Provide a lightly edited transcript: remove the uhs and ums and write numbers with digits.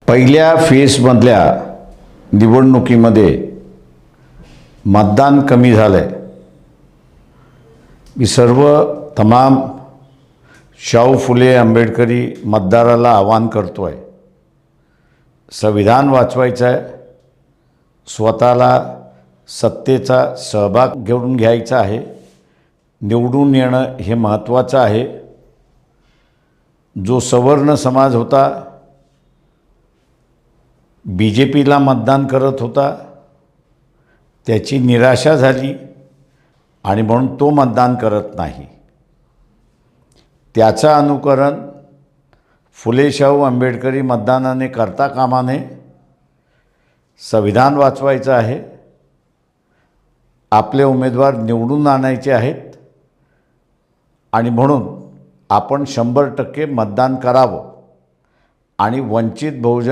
पहिल्या फेजमधल्या निवडणुकीमध्ये मतदान कमी झालं आहे. मी सर्व तमाम शाहू फुले आंबेडकरी मतदाराला आवाहन करतो आहे, संविधान वाचवायचं आहे, स्वतःला सत्तेचा सहभाग घेऊन घ्यायचा आहे, निवडून येणं हे महत्त्वाचं आहे. जो सवर्ण समाज होता, BJPला मतदान करत होता, त्याची निराशा झाली आणि म्हणून तो मतदान करत नाही. त्याचं अनुकरण फुले शाहू आंबेडकरी मतदानाने करता कामा नये. संविधान वाचवायचं आहे, आपले उमेदवार निवडून आणायचे आहेत आणि म्हणून आपण 100% मतदान करावं आणि वंचित बहुजन